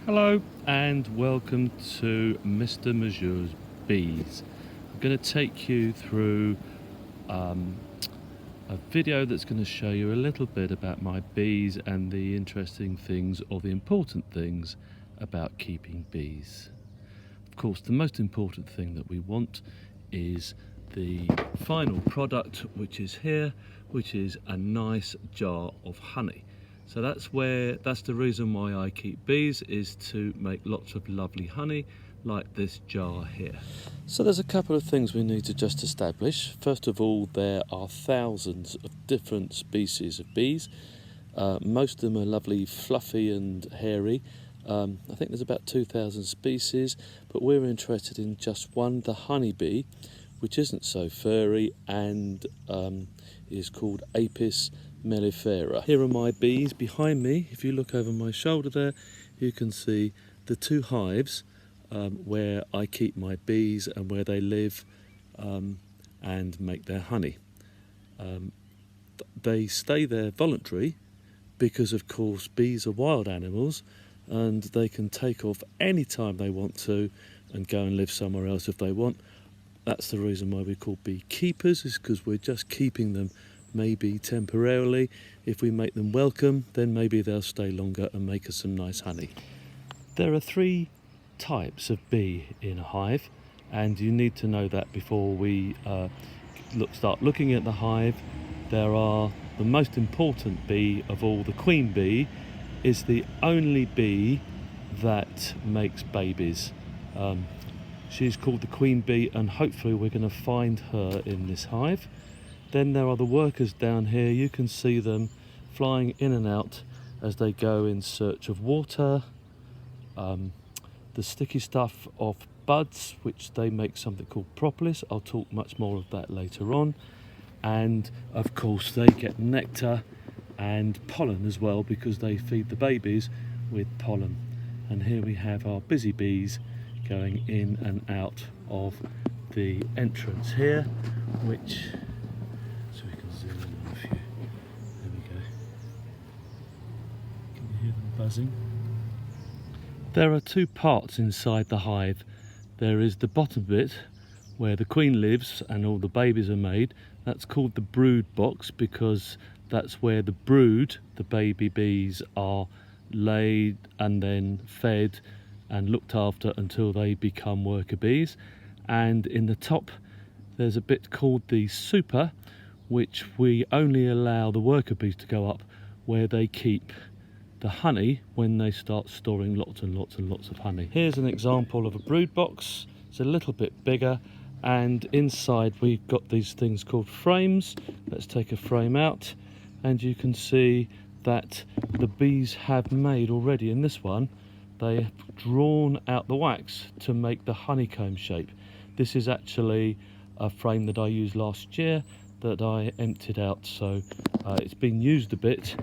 Hello and welcome to Mr. Mesure's Bees. I'm going to take you through a video that's going to show you a little bit about my bees and the interesting things or the important things about keeping bees. Of course, the most important thing that we want is the final product, which is here, which is a nice jar of honey. So that's the reason why I keep bees, is to make lots of lovely honey like this jar here. So there's a couple of things we need to just establish. First of all, there are thousands of different species of bees. Most of them are lovely, fluffy and hairy. I think there's about 2,000 species, but we're interested in just one, the honeybee, which isn't so furry and is called Apis mellifera. Here are my bees behind me. If you look over my shoulder there, you can see the two hives where I keep my bees and where they live and make their honey. They stay there voluntary because, of course, bees are wild animals and they can take off any time they want to and go and live somewhere else if they want. That's the reason why we're called beekeepers, is because we're just keeping them maybe temporarily. If we make them welcome, then maybe they'll stay longer and make us some nice honey. There are three types of bee in a hive, and you need to know that before we start looking at the hive. There are the most important bee of all, the queen bee, is the only bee that makes babies. She's called the queen bee, and hopefully we're going to find her in this hive. Then there are the workers down here. You can see them flying in and out as they go in search of water. The sticky stuff of buds, which they make something called propolis. I'll talk much more of that later on. And of course they get nectar and pollen as well, because they feed the babies with pollen. And here we have our busy bees going in and out of the entrance here, which, so we can zoom in a few. There we go. Can you hear them buzzing? There are two parts inside the hive. There is the bottom bit where the queen lives and all the babies are made. That's called the brood box, because that's where the brood, the baby bees, are laid and then fed and looked after until they become worker bees. And in the top there's a bit called the super, which we only allow the worker bees to go up, where they keep the honey when they start storing lots and lots and lots of honey. Here's an example of a brood box. It's a little bit bigger, and inside we've got these things called frames. Let's take a frame out, and you can see that the bees have made already in this one, they have drawn out the wax to make the honeycomb shape. This is actually a frame that I used last year that I emptied out, so it's been used a bit,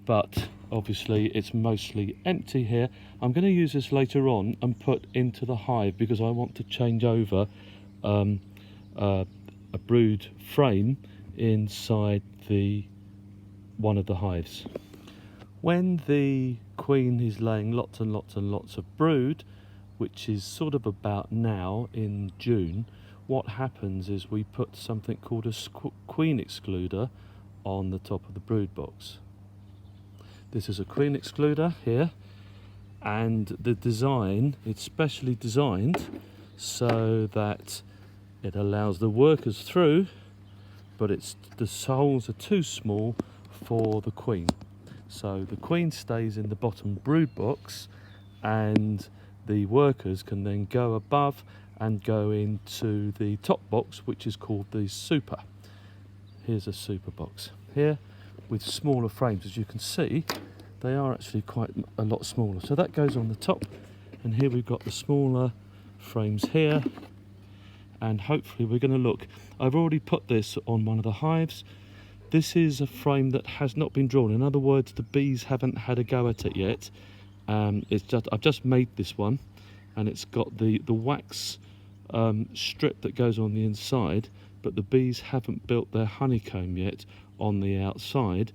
but obviously it's mostly empty here. I'm going to use this later on and put into the hive, because I want to change over a brood frame inside one of the hives. When the queen is laying lots and lots and lots of brood, which is sort of about now in June, what happens is we put something called a queen excluder on the top of the brood box. This is a queen excluder here, and the design, it's specially designed so that it allows the workers through, but the holes are too small for the queen. So the queen stays in the bottom brood box, and the workers can then go above and go into the top box, which is called the super. Here's a super box here with smaller frames. As you can see, they are actually quite a lot smaller. So that goes on the top, and here we've got the smaller frames here, and hopefully we're going to look. I've already put this on one of the hives. This is a frame that has not been drawn. In other words, the bees haven't had a go at it yet. I've just made this one, and it's got the wax strip that goes on the inside, but the bees haven't built their honeycomb yet on the outside.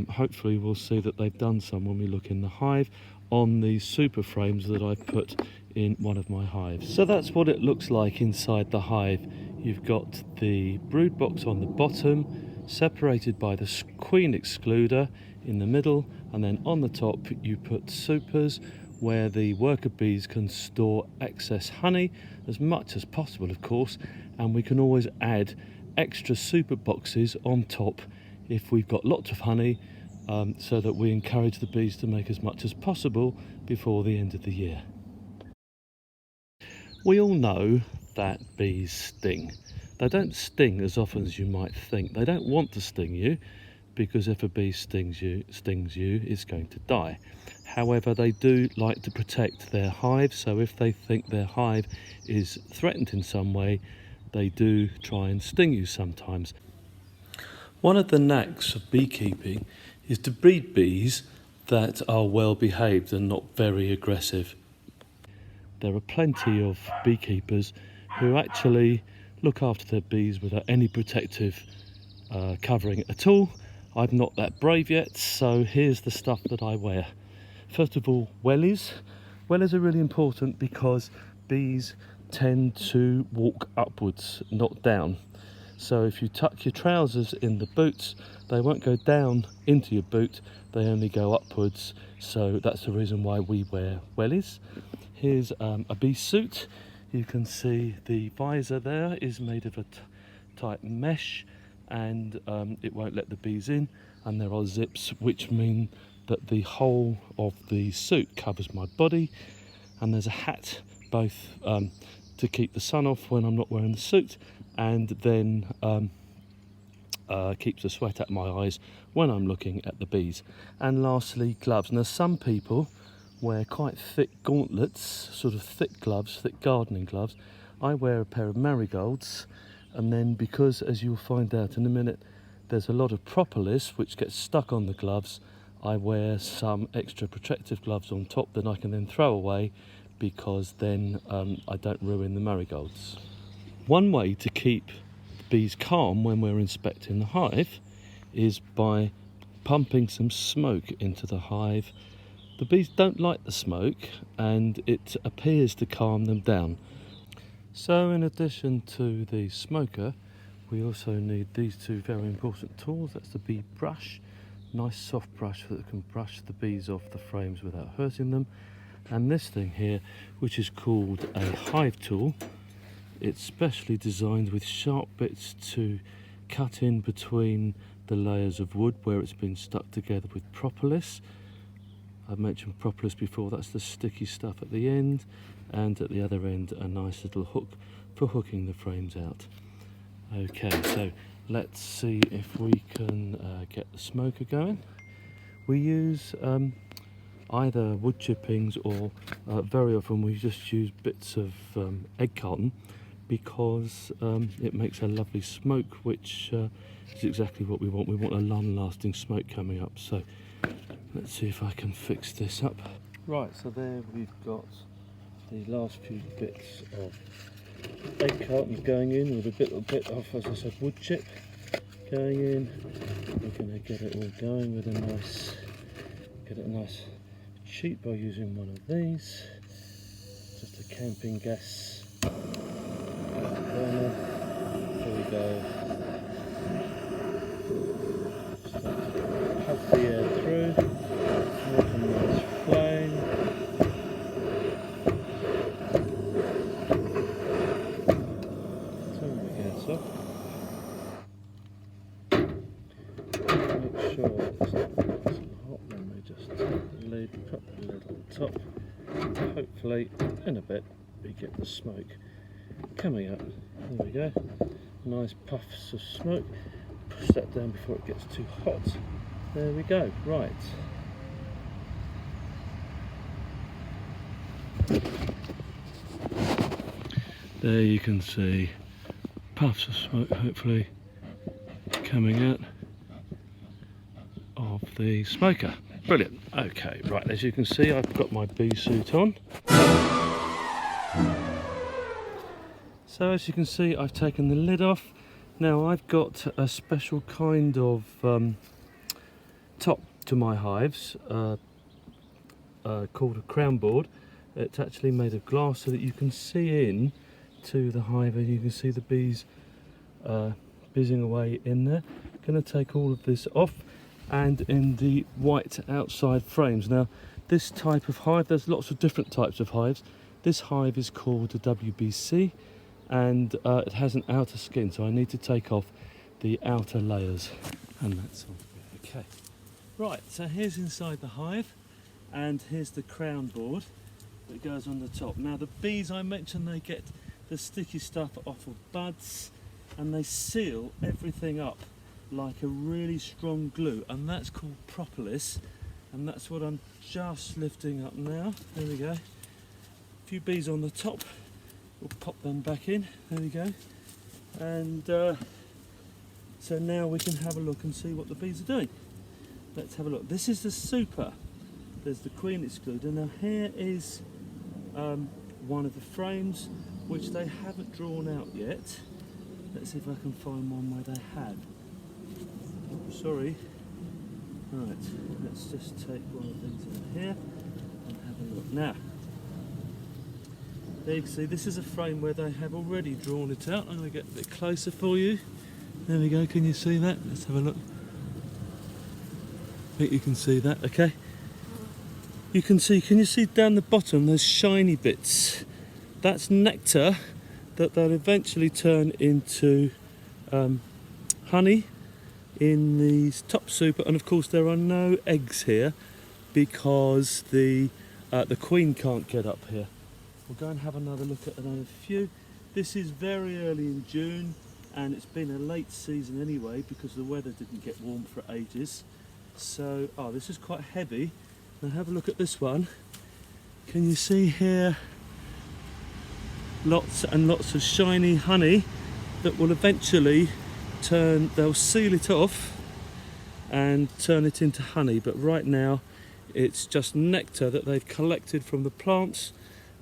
Hopefully we'll see that they've done some when we look in the hive. on these super frames that I've put in one of my hives. So that's what it looks like inside the hive. You've got the brood box on the bottom, separated by the queen excluder in the middle, and then on the top you put supers where the worker bees can store excess honey, as much as possible of course, and we can always add extra super boxes on top if we've got lots of honey, so that we encourage the bees to make as much as possible before the end of the year. We all know that bees sting. They don't sting as often as you might think. They don't want to sting you, because if a bee stings you, it's going to die. However, they do like to protect their hive, so if they think their hive is threatened in some way, they do try and sting you sometimes. One of the knacks of beekeeping is to breed bees that are well behaved and not very aggressive. There are plenty of beekeepers who actually look after their bees without any protective covering at all. I'm not that brave yet, so here's the stuff that I wear. First of all, wellies. Wellies are really important because bees tend to walk upwards, not down. So if you tuck your trousers in the boots, they won't go down into your boot, they only go upwards. So that's the reason why we wear wellies. Here's a bee suit. You can see the visor there is made of a tight mesh, and it won't let the bees in, and there are zips which mean that the whole of the suit covers my body. And there's a hat, both to keep the sun off when I'm not wearing the suit, and then keeps the sweat out of my eyes when I'm looking at the bees. And lastly, gloves. Now some people wear quite thick gauntlets, sort of thick gloves, thick gardening gloves. I wear a pair of marigolds, and then because, as you'll find out in a minute, there's a lot of propolis which gets stuck on the gloves, I wear some extra protective gloves on top that I can then throw away, because then I don't ruin the marigolds. One way to keep the bees calm when we're inspecting the hive is by pumping some smoke into the hive. The bees don't like the smoke, and it appears to calm them down. So in addition to the smoker, we also need these two very important tools. That's the bee brush, nice soft brush that can brush the bees off the frames without hurting them. And this thing here, which is called a hive tool. It's specially designed with sharp bits to cut in between the layers of wood where it's been stuck together with propolis. I've mentioned propolis before, that's the sticky stuff at the end, and at the other end a nice little hook for hooking the frames out. Okay, so let's see if we can get the smoker going. We use either wood chippings, or very often we just use bits of egg carton, because it makes a lovely smoke, which is exactly what we want. We want a long-lasting smoke coming up. So let's see if I can fix this up. Right, so there we've got the last few bits of egg carton going in, with a little bit of, as I said, wood chip going in. We're going to get it all going with get it nice cheap by using one of these, just a camping gas burner. There we go. Start to puff the air through, make a nice flame. Turn the gas off. Make sure it's not nice and hot. Then we just take the lid, put the lid on top. Hopefully in a bit we get the smoke coming up. There we go. Nice puffs of smoke. Push that down before it gets too hot. There we go. Right. There you can see puffs of smoke hopefully coming out of the smoker. Brilliant. Okay, right, as you can see I've got my bee suit on. So as you can see I've taken the lid off. Now I've got a special kind of top to my hives. called a crown board. It's actually made of glass so that you can see in to the hive and you can see the bees busying away in there. Going to take all of this off, and in the white outside frames. Now this type of hive, there's lots of different types of hives. This hive is called a WBC, and it has an outer skin, so I need to take off the outer layers, and that's all. Okay, right, so here's inside the hive, and here's the crown board that goes on the top. Now the bees, I mentioned, they get the sticky stuff off of buds and they seal everything up like a really strong glue, and that's called propolis, and that's what I'm just lifting up now. There we go. A few bees on the top, we'll pop them back in. There we go. And so now we can have a look and see what the bees are doing. Let's have a look. This is the super. There's the queen excluder. Now here is one of the frames which they haven't drawn out yet. Let's see if I can find one where they have. Oh, sorry. Right, let's just take one of these out here and have a look. Now, there you can see this is a frame where they have already drawn it out. I'm going to get a bit closer for you. There we go, can you see that? Let's have a look. I think you can see that, okay. You can you see down the bottom those shiny bits? That's nectar that they'll eventually turn into honey in the top super, and of course there are no eggs here because the queen can't get up here. We'll go and have another look at another few. This is very early in June, and it's been a late season anyway because the weather didn't get warm for ages. So, oh, this is quite heavy. Now have a look at this one. Can you see here lots and lots of shiny honey that will eventually they'll seal it off and turn it into honey, but right now it's just nectar that they've collected from the plants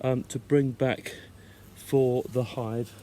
to bring back for the hive